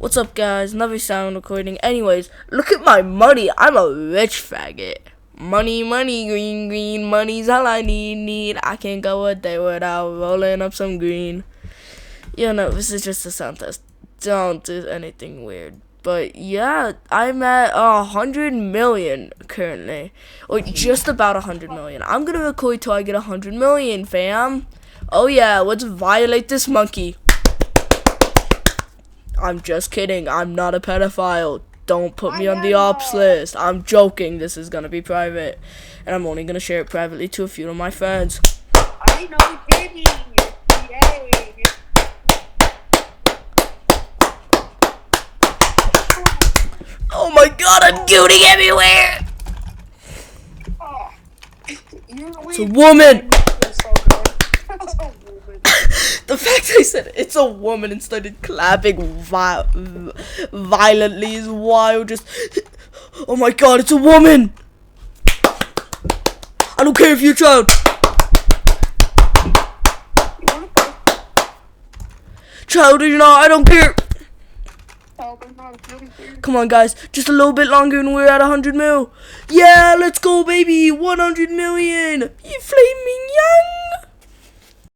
What's up, guys? Another sound recording. Anyways, look at my money. I'm a rich faggot. Money, money, green, green. Money's all I need. I can't go a day without rolling up some green. You know, this is just a sound test. Don't do anything weird. But yeah, I'm at 100 million currently. Or just about 100 million. I'm gonna record till I get 100 million, fam. Oh yeah, let's violate this monkey. I'm just kidding. I'm not a pedophile. Don't put me on the ops list. I'm joking. This is gonna be private. And I'm only gonna share it privately to a few of my friends. I know, baby. Yay. Oh my god, I'm gooning everywhere! Oh. It's a woman! The fact I said it's a woman and started clapping violently is wild. Just, oh my god, it's a woman! I don't care if you're a child. Child or not, I don't care. Come on, guys, just a little bit longer and we're at 100 mil. Yeah, let's go, baby. 100 million. You flaming young.